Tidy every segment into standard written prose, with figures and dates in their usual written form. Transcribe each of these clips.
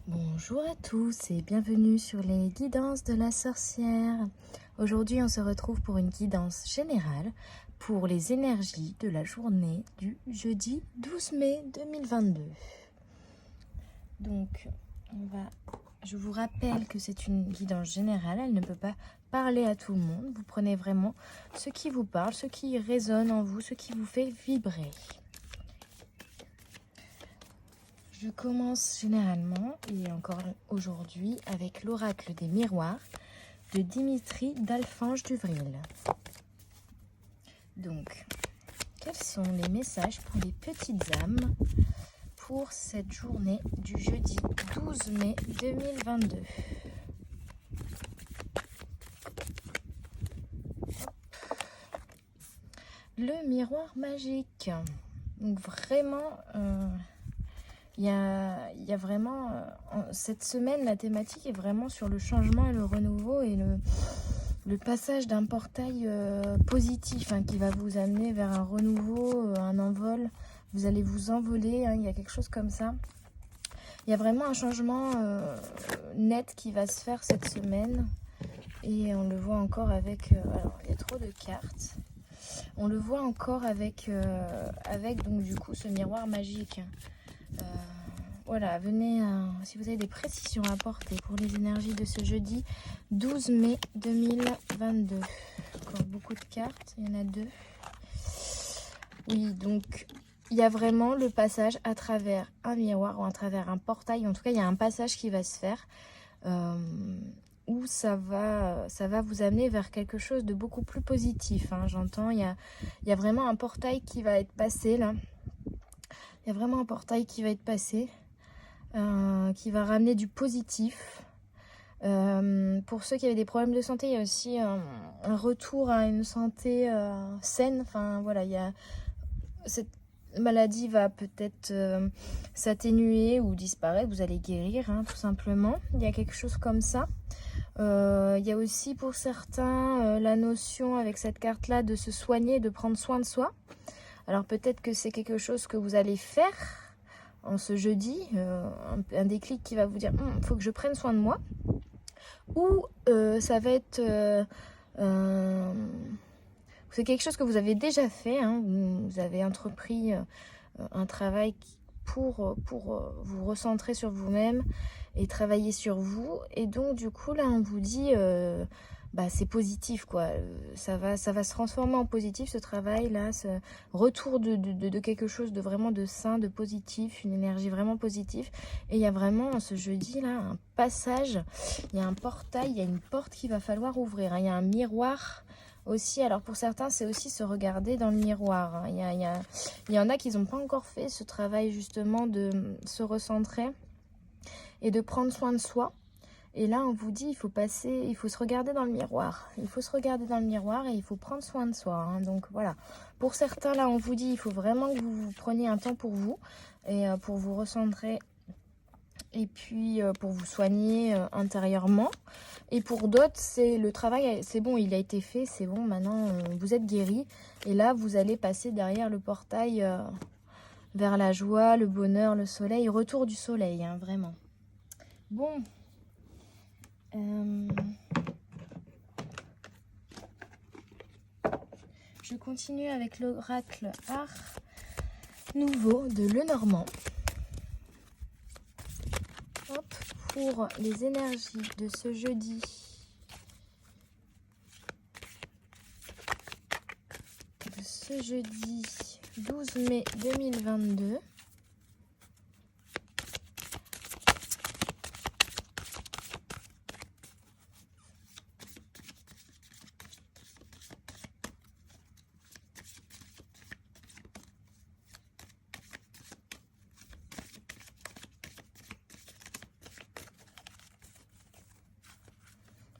Bonjour à tous et bienvenue sur les guidances de la sorcière. Aujourd'hui, on se retrouve pour une guidance générale pour les énergies de la journée du jeudi 12 mai 2022. Donc, je vous rappelle que c'est une guidance générale, elle ne peut pas parler à tout le monde. Vous prenez vraiment ce qui vous parle, ce qui résonne en vous, ce qui vous fait vibrer. Je commence généralement, et encore aujourd'hui, avec l'oracle des miroirs de Dimitri d'Alfange d'Uvril. Donc, quels sont les messages pour les petites âmes pour cette journée du jeudi 12 mai 2022 ? Le miroir magique. Donc vraiment... Il y a vraiment, cette semaine, la thématique est vraiment sur le changement et le renouveau et le passage d'un portail positif qui va vous amener vers un renouveau, un envol. Vous allez vous envoler, il y a quelque chose comme ça. Il y a vraiment un changement net qui va se faire cette semaine. Et on le voit encore avec... alors, il y a trop de cartes. On le voit encore avec donc du coup ce miroir magique. Voilà, venez, si vous avez des précisions à apporter pour les énergies de ce jeudi 12 mai 2022. Encore beaucoup de cartes, il y en a deux. Oui, donc il y a vraiment le passage à travers un miroir ou à travers un portail. En tout cas, il y a un passage qui va se faire où ça va vous amener vers quelque chose de beaucoup plus positif. J'entends, il y a vraiment un portail qui va être passé là. Il y a vraiment un portail qui va être passé. Qui va ramener du positif. Pour ceux qui avaient des problèmes de santé, il y a aussi un retour à une santé saine. Enfin voilà, cette maladie va peut-être s'atténuer ou disparaître. Vous allez guérir, tout simplement. Il y a quelque chose comme ça. Il y a aussi pour certains la notion avec cette carte-là de se soigner, de prendre soin de soi. Alors peut-être que c'est quelque chose que vous allez faire en ce jeudi, un déclic qui va vous dire il faut que je prenne soin de moi, ou ça va être c'est quelque chose que vous avez déjà fait, vous avez entrepris un travail pour vous recentrer sur vous-même et travailler sur vous, et donc du coup là on vous dit c'est positif quoi, ça va se transformer en positif ce travail là, ce retour de quelque chose de vraiment de sain, de positif, une énergie vraiment positive. Et il y a vraiment ce jeudi là un passage, il y a un portail, il y a une porte qu'il va falloir ouvrir, il y a un miroir aussi. Alors pour certains c'est aussi se regarder dans le miroir, il y en a qui n'ont pas encore fait ce travail justement de se recentrer et de prendre soin de soi. Et là, on vous dit, il faut se regarder dans le miroir. Il faut se regarder dans le miroir et il faut prendre soin de soi. Donc voilà. Pour certains, là, on vous dit, il faut vraiment que vous preniez un temps pour vous et pour vous recentrer et puis pour vous soigner intérieurement. Et pour d'autres, c'est le travail, c'est bon, il a été fait, c'est bon, maintenant vous êtes guéri. Et là, vous allez passer derrière le portail vers la joie, le bonheur, le soleil, retour du soleil, vraiment. Bon. Je continue avec l'oracle Art Nouveau de Lenormand. Pour les énergies de ce jeudi. De ce jeudi 12 mai 2022.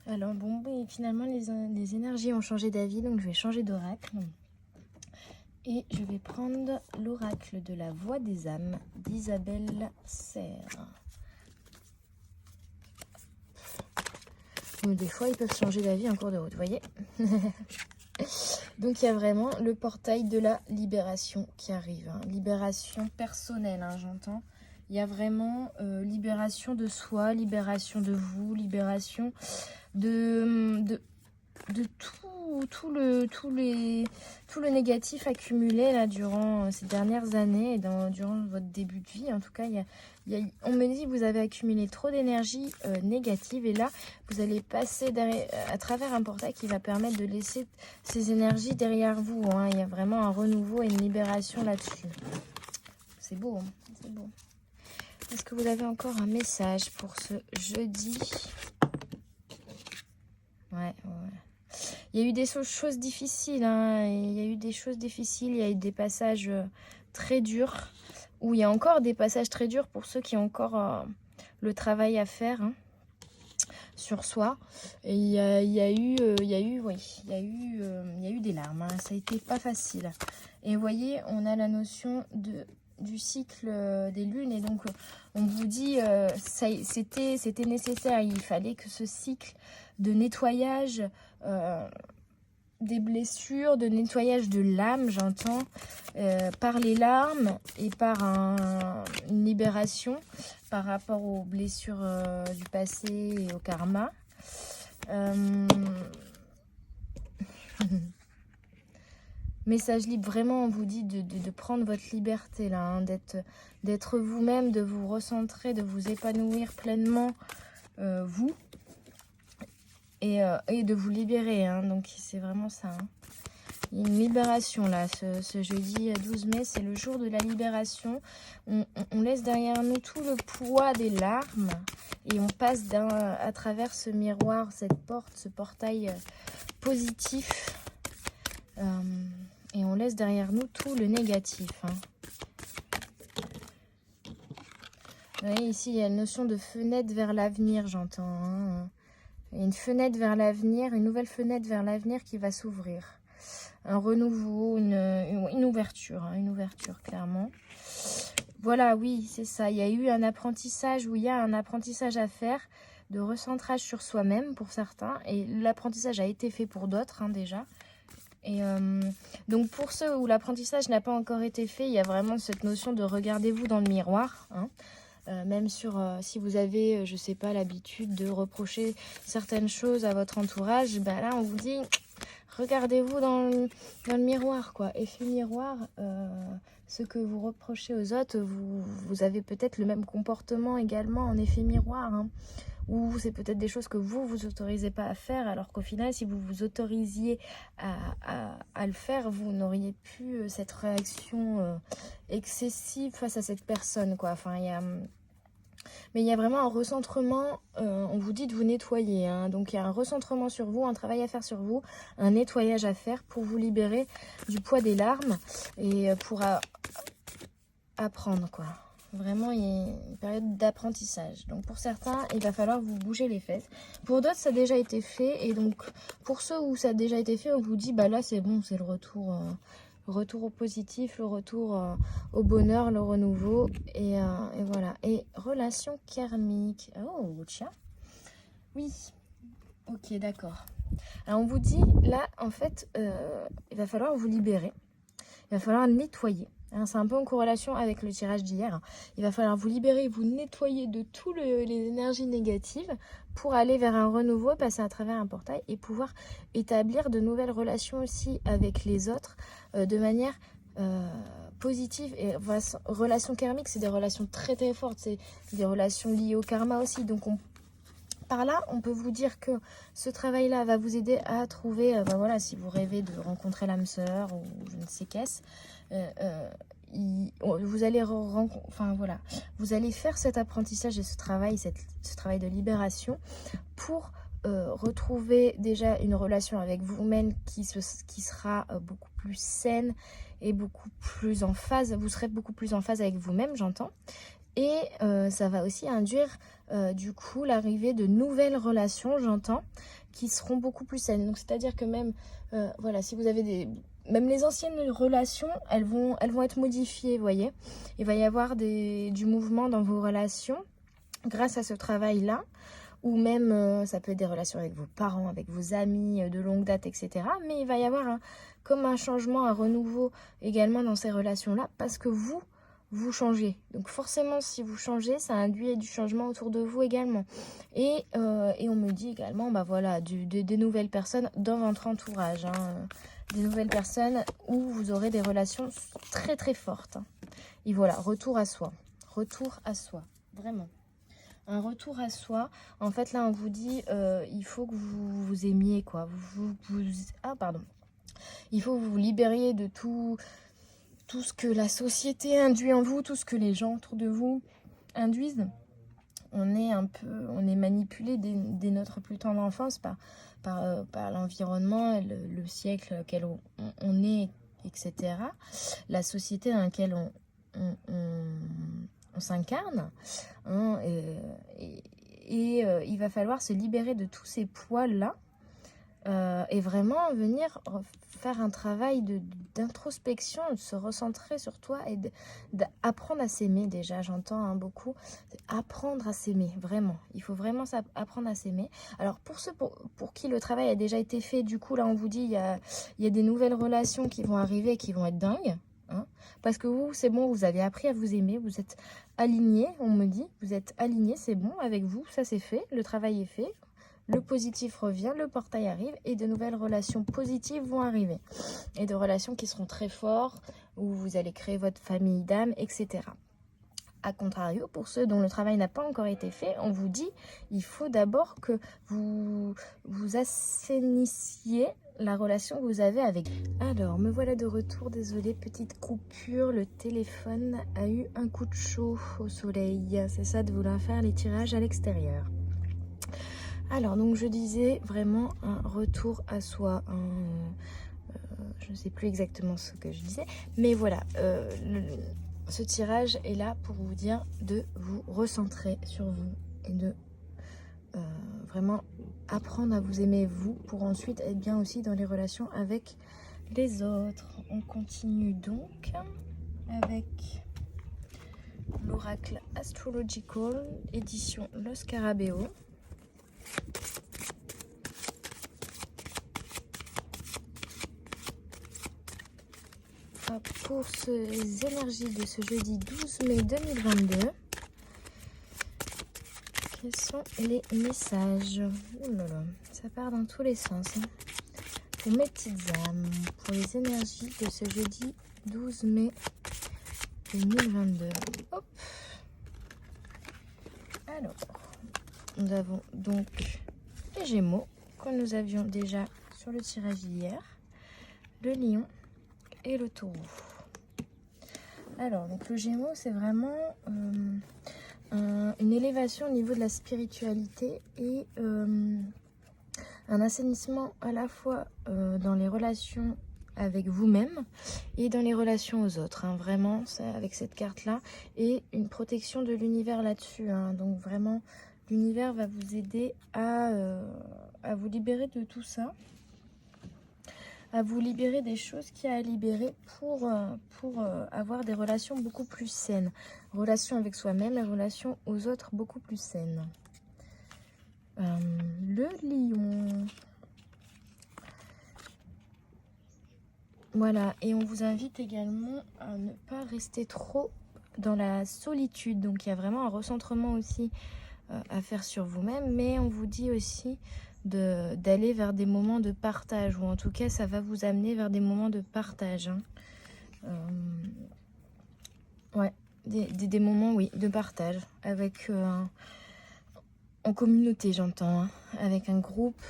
Alors bon, et finalement les énergies ont changé d'avis, donc je vais changer d'oracle. Et je vais prendre l'oracle de la voix des âmes d'Isabelle Serre. Donc des fois ils peuvent changer d'avis en cours de route, vous voyez. Donc il y a vraiment le portail de la libération qui arrive. Libération personnelle, j'entends. Il y a vraiment libération de soi, libération de vous, libération de tout le négatif accumulé là durant ces dernières années et durant votre début de vie. En tout cas, on me dit que vous avez accumulé trop d'énergie négative et là, vous allez passer à travers un portail qui va permettre de laisser ces énergies derrière vous. Hein. Il y a vraiment un renouveau et une libération là-dessus. C'est beau, hein, c'est beau. Est-ce que vous avez encore un message pour ce jeudi? Ouais. Il y a eu des choses difficiles, hein. Il y a eu des choses difficiles, il y a eu des passages très durs, où il y a encore des passages très durs pour ceux qui ont encore le travail à faire hein, sur soi. Et il y a eu des larmes, hein. Ça a été pas facile. Et vous voyez, on a la notion du cycle des lunes et donc on vous dit c'était nécessaire, il fallait que ce cycle de nettoyage des blessures, de nettoyage de l'âme, j'entends, par les larmes et par une libération par rapport aux blessures du passé et au karma. Message libre, vraiment on vous dit de prendre votre liberté là, hein, d'être vous-même, de vous recentrer, de vous épanouir pleinement vous et de vous libérer, hein, donc c'est vraiment ça. Hein. Il y a une libération là, ce jeudi 12 mai, c'est le jour de la libération. On laisse derrière nous tout le poids des larmes et on passe à travers ce miroir, cette porte, ce portail positif. Et on laisse derrière nous tout le négatif. Hein. Vous voyez, ici, il y a une notion de fenêtre vers l'avenir, j'entends. Hein. Il y a une fenêtre vers l'avenir, une nouvelle fenêtre vers l'avenir qui va s'ouvrir. Un renouveau, une ouverture, hein, une ouverture, clairement. Voilà, oui, c'est ça. Il y a eu un apprentissage, où il y a un apprentissage à faire, de recentrage sur soi-même pour certains. Et l'apprentissage a été fait pour d'autres, hein, déjà. Et donc pour ceux où l'apprentissage n'a pas encore été fait, il y a vraiment cette notion de regardez-vous dans le miroir. Hein. Même si vous avez, je sais pas, l'habitude de reprocher certaines choses à votre entourage, ben là on vous dit regardez-vous dans le miroir, quoi. Effet miroir, ce que vous reprochez aux autres, vous avez peut-être le même comportement également en effet miroir. Hein. Ou c'est peut-être des choses que vous autorisez pas à faire, alors qu'au final, si vous vous autorisiez à le faire, vous n'auriez plus cette réaction excessive face à cette personne, quoi. Enfin, mais il y a vraiment un recentrement, on vous dit de vous nettoyer, hein. Donc il y a un recentrement sur vous, un travail à faire sur vous, un nettoyage à faire pour vous libérer du poids des larmes et pour apprendre, quoi. Vraiment, il y a une période d'apprentissage. Donc, pour certains, il va falloir vous bouger les fesses. Pour d'autres, ça a déjà été fait. Et donc, pour ceux où ça a déjà été fait, on vous dit, bah là, c'est bon, c'est le retour au positif, le retour au bonheur, le renouveau. Et voilà. Et relation karmique. Oh, tiens. Oui. Ok, d'accord. Alors, on vous dit, là, en fait, il va falloir vous libérer. Il va falloir nettoyer. C'est un peu en corrélation avec le tirage d'hier. Il va falloir vous libérer, vous nettoyer de toutes les énergies négatives pour aller vers un renouveau, passer à travers un portail et pouvoir établir de nouvelles relations aussi avec les autres de manière positive. Et relations karmiques, c'est des relations très très fortes. C'est des relations liées au karma aussi. Donc par là, on peut vous dire que ce travail-là va vous aider à trouver, voilà, si vous rêvez de rencontrer l'âme sœur ou je ne sais qu'est-ce, vous allez vous allez faire cet apprentissage et ce travail de libération pour retrouver déjà une relation avec vous-même qui sera beaucoup plus saine et beaucoup plus en phase. Vous serez beaucoup plus en phase avec vous-même, j'entends. Et ça va aussi induire du coup l'arrivée de nouvelles relations, j'entends, qui seront beaucoup plus saines. Donc c'est-à-dire que même, voilà, si vous avez même les anciennes relations, elles vont être modifiées, vous voyez. Il va y avoir du mouvement dans vos relations grâce à ce travail-là. Ou même, ça peut être des relations avec vos parents, avec vos amis de longue date, etc. Mais il va y avoir comme un changement, un renouveau également dans ces relations-là parce que vous vous changez. Donc forcément, si vous changez, ça induit du changement autour de vous également. Et on me dit également, bah voilà, des nouvelles personnes dans votre entourage. Hein, des nouvelles personnes où vous aurez des relations très très fortes. Hein. Et voilà, retour à soi. Retour à soi, vraiment. Un retour à soi. En fait, là, on vous dit, il faut que vous vous aimiez, quoi. Il faut que vous vous libériez de tout ce que la société induit en vous, tout ce que les gens autour de vous induisent. On est manipulé dès notre plus tendre enfance par l'environnement, le siècle auquel on est, etc. La société dans laquelle on s'incarne. Hein, et il va falloir se libérer de tous ces poids-là et vraiment venir faire un travail d'introspection, de se recentrer sur toi et d'apprendre à s'aimer déjà, j'entends beaucoup, apprendre à s'aimer, vraiment. Il faut vraiment apprendre à s'aimer. Alors pour ceux pour qui le travail a déjà été fait, du coup là on vous dit il y a des nouvelles relations qui vont arriver et qui vont être dingues. Hein, parce que vous, c'est bon, vous avez appris à vous aimer, vous êtes aligné, on me dit, vous êtes aligné, c'est bon avec vous, ça c'est fait, le travail est fait. Le positif revient, le portail arrive et de nouvelles relations positives vont arriver. Et de relations qui seront très fortes, où vous allez créer votre famille d'âme, etc. A contrario, pour ceux dont le travail n'a pas encore été fait, on vous dit il faut d'abord que vous assainissiez la relation que vous avez avec. Alors, me voilà de retour, désolée, petite coupure, le téléphone a eu un coup de chaud au soleil. C'est ça de vouloir faire les tirages à l'extérieur. Alors, donc je disais vraiment un retour à soi. Je ne sais plus exactement ce que je disais. Mais voilà, ce tirage est là pour vous dire de vous recentrer sur vous. Et de vraiment apprendre à vous aimer vous pour ensuite être bien aussi dans les relations avec les autres. On continue donc avec l'oracle Astrological, édition Los Scarabeo. Pour ces énergies de ce jeudi 12 mai 2022, quels sont les messages? Oh là là, ça part dans tous les sens. Hein. Pour mes petites âmes, pour les énergies de ce jeudi 12 mai 2022. Hop. Alors, nous avons donc les Gémeaux, que nous avions déjà sur le tirage hier, le Lion et le Taureau. Alors, donc le Gémeaux, c'est vraiment une élévation au niveau de la spiritualité et un assainissement à la fois dans les relations avec vous-même et dans les relations aux autres. Hein. Vraiment, avec cette carte-là, et une protection de l'univers là-dessus. Hein. Donc vraiment, l'univers va vous aider à vous libérer de tout ça, à vous libérer des choses qu'il y a à libérer pour avoir des relations beaucoup plus saines. Relations avec soi-même et relations aux autres beaucoup plus saines. Le Lion. Voilà, et on vous invite également à ne pas rester trop dans la solitude. Donc il y a vraiment un recentrement aussi à faire sur vous-même, mais on vous dit aussi d'aller vers des moments de partage, ou en tout cas ça va vous amener vers des moments de partage. Hein. Ouais, des moments, oui, de partage avec en communauté, j'entends, hein, avec un groupe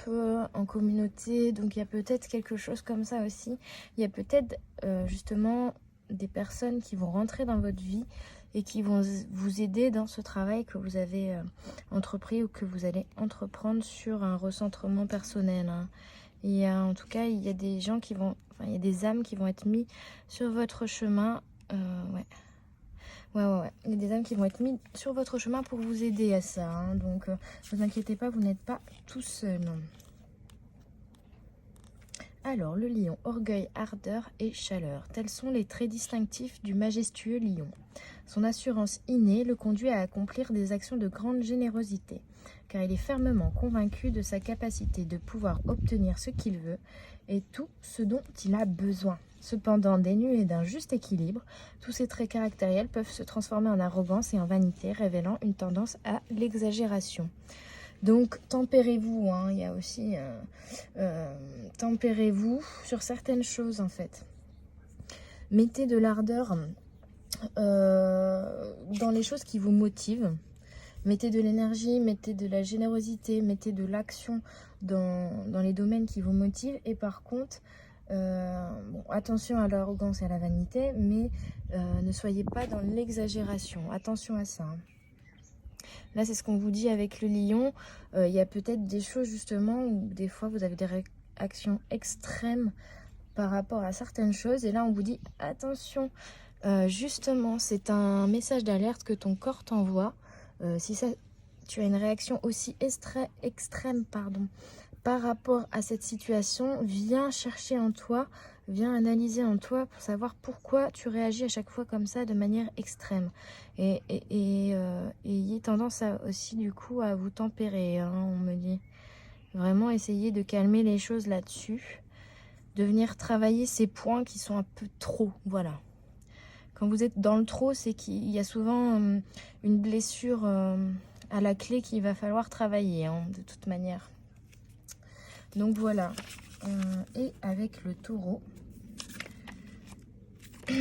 en communauté. Donc il y a peut-être quelque chose comme ça aussi. Il y a peut-être justement des personnes qui vont rentrer dans votre vie et qui vont vous aider dans ce travail que vous avez entrepris ou que vous allez entreprendre sur un recentrement personnel. Hein. Et en tout cas, il y a des gens qui vont, il y a des âmes qui vont être mis sur votre chemin. Ouais. Il y a des âmes qui vont être mises sur votre chemin pour vous aider à ça. Hein. Donc, ne vous inquiétez pas, vous n'êtes pas tout seul. Alors, le lion, orgueil, ardeur et chaleur. Tels sont les traits distinctifs du majestueux lion. Son assurance innée le conduit à accomplir des actions de grande générosité, car il est fermement convaincu de sa capacité de pouvoir obtenir ce qu'il veut et tout ce dont il a besoin. Cependant, dénués d'un juste équilibre, tous ces traits caractériels peuvent se transformer en arrogance et en vanité, révélant une tendance à l'exagération. Donc, tempérez-vous, hein. Il y a aussi tempérez-vous sur certaines choses, en fait. Mettez de l'ardeur dans les choses qui vous motivent. Mettez de l'énergie, mettez de la générosité, mettez de l'action dans les domaines qui vous motivent. Et par contre, bon, attention à l'arrogance et à la vanité, mais ne soyez pas dans l'exagération. Attention à ça, hein. Là, c'est ce qu'on vous dit avec le lion. Il y a peut-être des choses justement où des fois vous avez des réactions extrêmes par rapport à certaines choses. Et là, on vous dit attention. Justement, c'est un message d'alerte que ton corps t'envoie. Si tu as une réaction aussi extrême par rapport à cette situation, viens chercher en toi, viens analyser en toi pour savoir pourquoi tu réagis à chaque fois comme ça de manière extrême. Et ayez tendance aussi du coup à vous tempérer, hein, on me dit. Vraiment essayer de calmer les choses là-dessus, de venir travailler ces points qui sont un peu trop, voilà. Quand vous êtes dans le trop, c'est qu'il y a souvent une blessure à la clé qu'il va falloir travailler, hein, de toute manière. Donc voilà. Et avec le taureau, là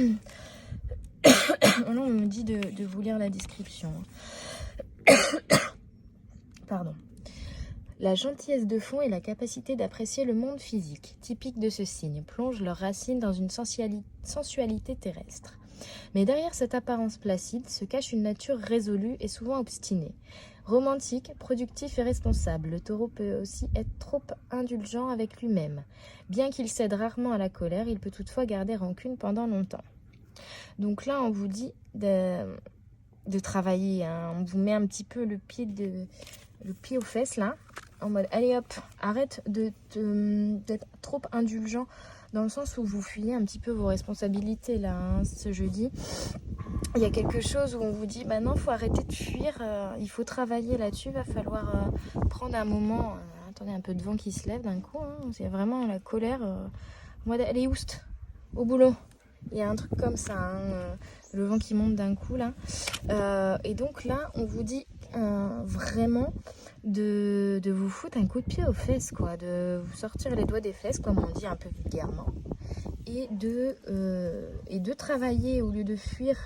on me dit de vous lire la description. Pardon. La gentillesse de fond et la capacité d'apprécier le monde physique, typique de ce signe, plongent leurs racines dans une sensualité terrestre. Mais derrière cette apparence placide se cache une nature résolue et souvent obstinée. Romantique, productif et responsable, le taureau peut aussi être trop indulgent avec lui-même. Bien qu'il cède rarement à la colère, il peut toutefois garder rancune pendant longtemps. Donc là, on vous dit de travailler, hein. On vous met un petit peu le pied aux fesses, là, en mode, allez hop, arrête d'être trop indulgent, dans le sens où vous fuyez un petit peu vos responsabilités, là, hein, ce jeudi. Il y a quelque chose où on vous dit, bah non, il faut arrêter de fuir, il faut travailler là-dessus, il va falloir prendre un moment. Attendez, un peu de vent qui se lève d'un coup, hein, c'est vraiment la colère. Moi, allez, oust, au boulot. Il y a un truc comme ça, hein, le vent qui monte d'un coup, là. Et donc là, on vous dit vraiment de vous foutre un coup de pied aux fesses, quoi, de vous sortir les doigts des fesses, comme on dit un peu vulgairement, et de travailler au lieu de fuir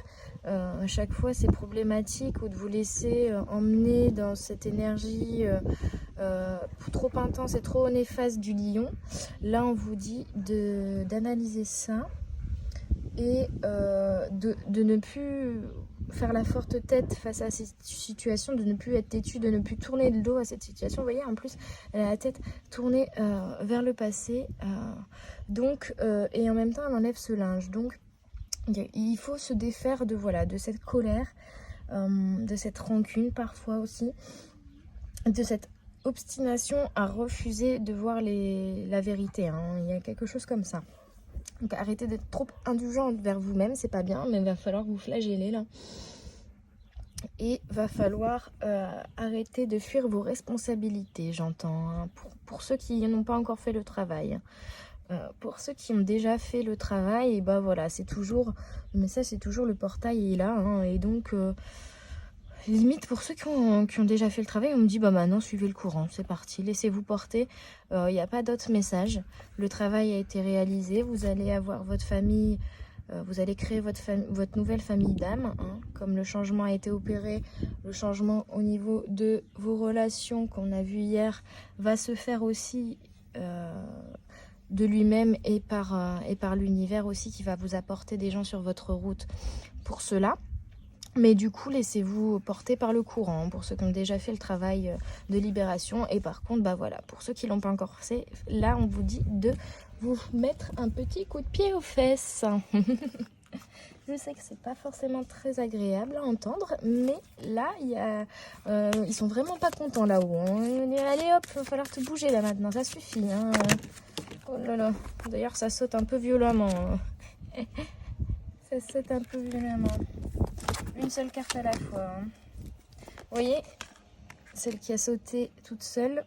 à chaque fois ces problématiques ou de vous laisser emmener dans cette énergie trop intense et trop néfaste du lion. Là, on vous dit d'analyser ça et de ne plus faire la forte tête face à cette situation, de ne plus être têtu, de ne plus tourner le dos à cette situation. Vous voyez, en plus, elle a la tête tournée vers le passé. Donc, et en même temps, elle enlève ce linge. Donc, il faut se défaire de cette colère, de cette rancune parfois aussi, de cette obstination à refuser de voir la vérité, hein. Il y a quelque chose comme ça. Donc arrêtez d'être trop indulgent envers vous-même, c'est pas bien, mais il va falloir vous flageller là. Et va falloir arrêter de fuir vos responsabilités, j'entends, hein, pour ceux qui n'ont pas encore fait le travail. Pour ceux qui ont déjà fait le travail, et bah voilà, c'est toujours, le message c'est toujours le portail est là, hein, et donc limite pour ceux qui ont déjà fait le travail, on me dit bah maintenant suivez le courant, c'est parti, laissez-vous porter, il n'y a pas d'autre message, le travail a été réalisé, vous allez avoir votre famille, vous allez créer votre nouvelle famille d'âme, hein, comme le changement a été opéré, le changement au niveau de vos relations qu'on a vu hier va se faire aussi de lui-même et par l'univers aussi qui va vous apporter des gens sur votre route pour cela. Mais du coup, laissez-vous porter par le courant pour ceux qui ont déjà fait le travail de libération. Et par contre, bah voilà, pour ceux qui l'ont pas encore fait, là, on vous dit de vous mettre un petit coup de pied aux fesses. Je sais que c'est pas forcément très agréable à entendre, mais là, ils sont vraiment pas contents là-haut, hein. Allez hop, il va falloir te bouger là maintenant, ça suffit, hein. Oh là là. D'ailleurs, ça saute un peu violemment. Ça saute un peu violemment. Une seule carte à la fois. Vous voyez, celle qui a sauté toute seule,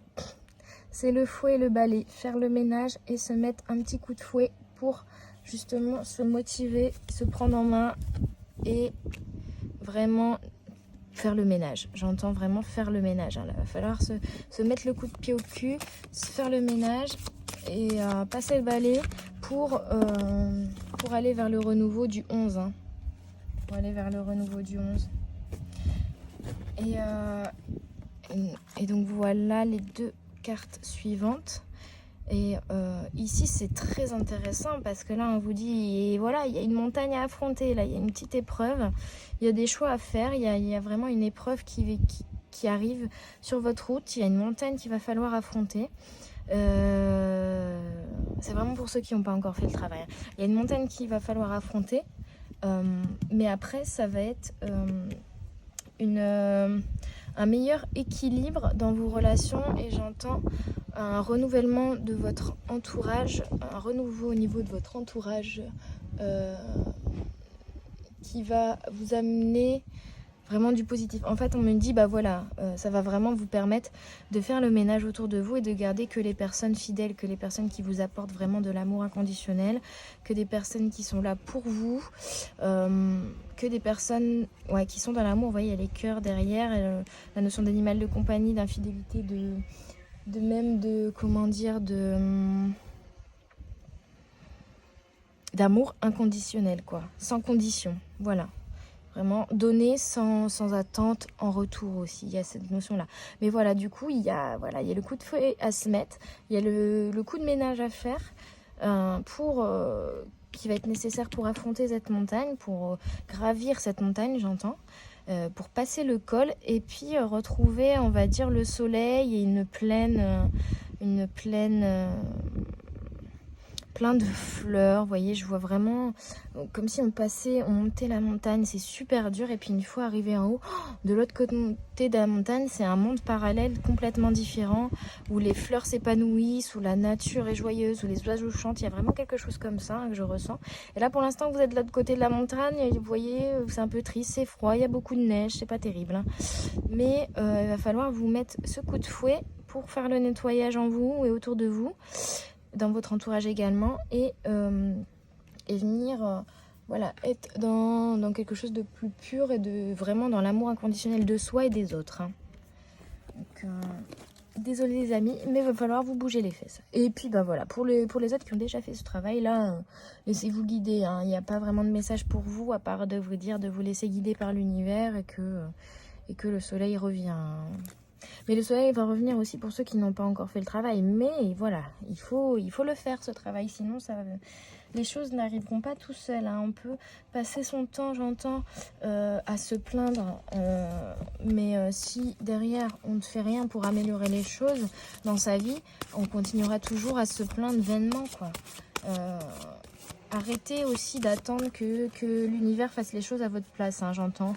c'est le fouet et le balai. Faire le ménage et se mettre un petit coup de fouet pour justement se motiver, se prendre en main et vraiment faire le ménage. J'entends vraiment faire le ménage. Là, il va falloir se mettre le coup de pied au cul, se faire le ménage et passer le balai pour aller vers le renouveau du 11. Hein. Pour aller vers le renouveau du 11. Et donc voilà les deux cartes suivantes. Et ici c'est très intéressant parce que là on vous dit, et voilà, il y a une montagne à affronter, là il y a une petite épreuve, il y a des choix à faire, il y a vraiment une épreuve qui arrive sur votre route, il y a une montagne qu'il va falloir affronter. C'est vraiment pour ceux qui n'ont pas encore fait le travail. Il y a une montagne qu'il va falloir affronter, mais après ça va être un meilleur équilibre dans vos relations et j'entends un renouvellement de votre entourage, un renouveau au niveau de votre entourage qui va vous amener vraiment du positif. En fait, on me dit, bah voilà, ça va vraiment vous permettre de faire le ménage autour de vous et de garder que les personnes fidèles, que les personnes qui vous apportent vraiment de l'amour inconditionnel, que des personnes qui sont là pour vous, que des personnes qui sont dans l'amour. Vous voyez, il y a les cœurs derrière, la notion d'animal de compagnie, d'infidélité, d'amour inconditionnel, quoi, sans condition, voilà. Vraiment donner sans attente en retour aussi, il y a cette notion-là. Mais voilà, du coup, il y a le coup de fouet à se mettre, il y a le coup de ménage à faire qui va être nécessaire pour affronter cette montagne, pour gravir cette montagne, j'entends, pour passer le col et puis retrouver, on va dire, le soleil et une plaine plein de fleurs, vous voyez, je vois vraiment comme si on montait la montagne, c'est super dur et puis une fois arrivé en haut, de l'autre côté de la montagne, c'est un monde parallèle complètement différent où les fleurs s'épanouissent, où la nature est joyeuse, où les oiseaux chantent, il y a vraiment quelque chose comme ça que je ressens. Et là pour l'instant vous êtes de l'autre côté de la montagne, et vous voyez, c'est un peu triste, c'est froid, il y a beaucoup de neige, c'est pas terrible, hein. Mais il va falloir vous mettre ce coup de fouet pour faire le nettoyage en vous et autour de vous, dans votre entourage également, et venir être dans quelque chose de plus pur et de vraiment dans l'amour inconditionnel de soi et des autres, hein. Donc désolé les amis, mais il va falloir vous bouger les fesses. Et puis bah voilà, pour les autres qui ont déjà fait ce travail là, laissez-vous guider, hein. Il n'y a pas vraiment de message pour vous à part de vous dire de vous laisser guider par l'univers et que le soleil revient. Mais le soleil va revenir aussi pour ceux qui n'ont pas encore fait le travail. Mais voilà, il faut le faire ce travail, sinon les choses n'arriveront pas tout seul, hein. On peut passer son temps, j'entends, à se plaindre. Mais si derrière on ne fait rien pour améliorer les choses dans sa vie, on continuera toujours à se plaindre vainement, quoi. Arrêtez aussi d'attendre que l'univers fasse les choses à votre place, hein, j'entends.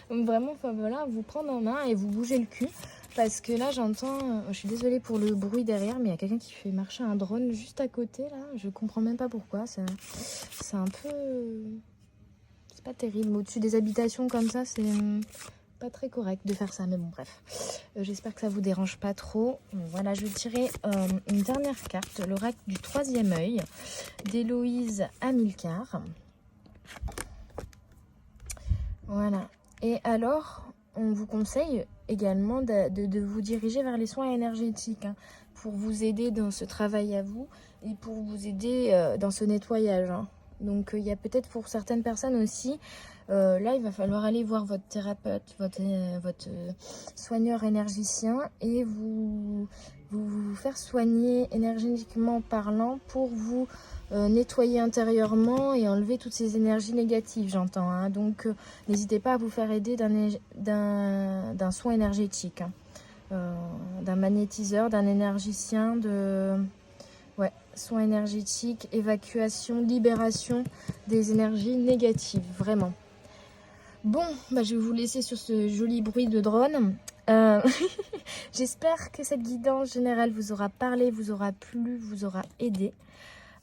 Donc vraiment, voilà, vous prendre en main et vous bouger le cul. Parce que là, j'entends, je suis désolée pour le bruit derrière, mais il y a quelqu'un qui fait marcher un drone juste à côté, là. Je comprends même pas pourquoi. C'est un peu... C'est pas terrible. Au-dessus des habitations comme ça, c'est pas très correct de faire ça. Mais bon, bref. J'espère que ça vous dérange pas trop. Donc, voilà, je vais tirer une dernière carte, l'oracle du 3e œil, d'Héloïse Amilcar. Voilà. Et alors, on vous conseille également de vous diriger vers les soins énergétiques, hein, pour vous aider dans ce travail à vous et pour vous aider dans ce nettoyage, hein. Donc, il y a peut-être pour certaines personnes aussi, là, il va falloir aller voir votre thérapeute, votre soigneur énergicien et vous faire soigner énergétiquement parlant pour vous nettoyer intérieurement et enlever toutes ces énergies négatives, j'entends, hein. Donc n'hésitez pas à vous faire aider d'un soin énergétique, hein. D'un magnétiseur, d'un énergicien, soin énergétique, évacuation, libération des énergies négatives, vraiment. Bon, bah, je vais vous laisser sur ce joli bruit de drone. Euh, J'espère que cette guidance générale vous aura parlé, vous aura plu, vous aura aidé.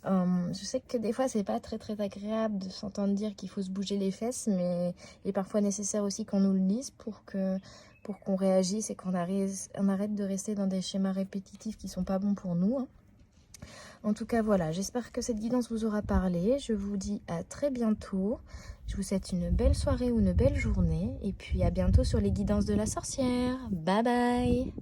Je sais que des fois c'est pas très agréable de s'entendre dire qu'il faut se bouger les fesses, mais il est parfois nécessaire aussi qu'on nous le dise pour qu'on réagisse et qu'on arrête de rester dans des schémas répétitifs qui sont pas bons pour nous, hein. En tout cas voilà, j'espère que cette guidance vous aura parlé. Je vous dis à très bientôt. Je vous souhaite une belle soirée ou une belle journée et puis à bientôt sur les guidances de la sorcière. Bye bye.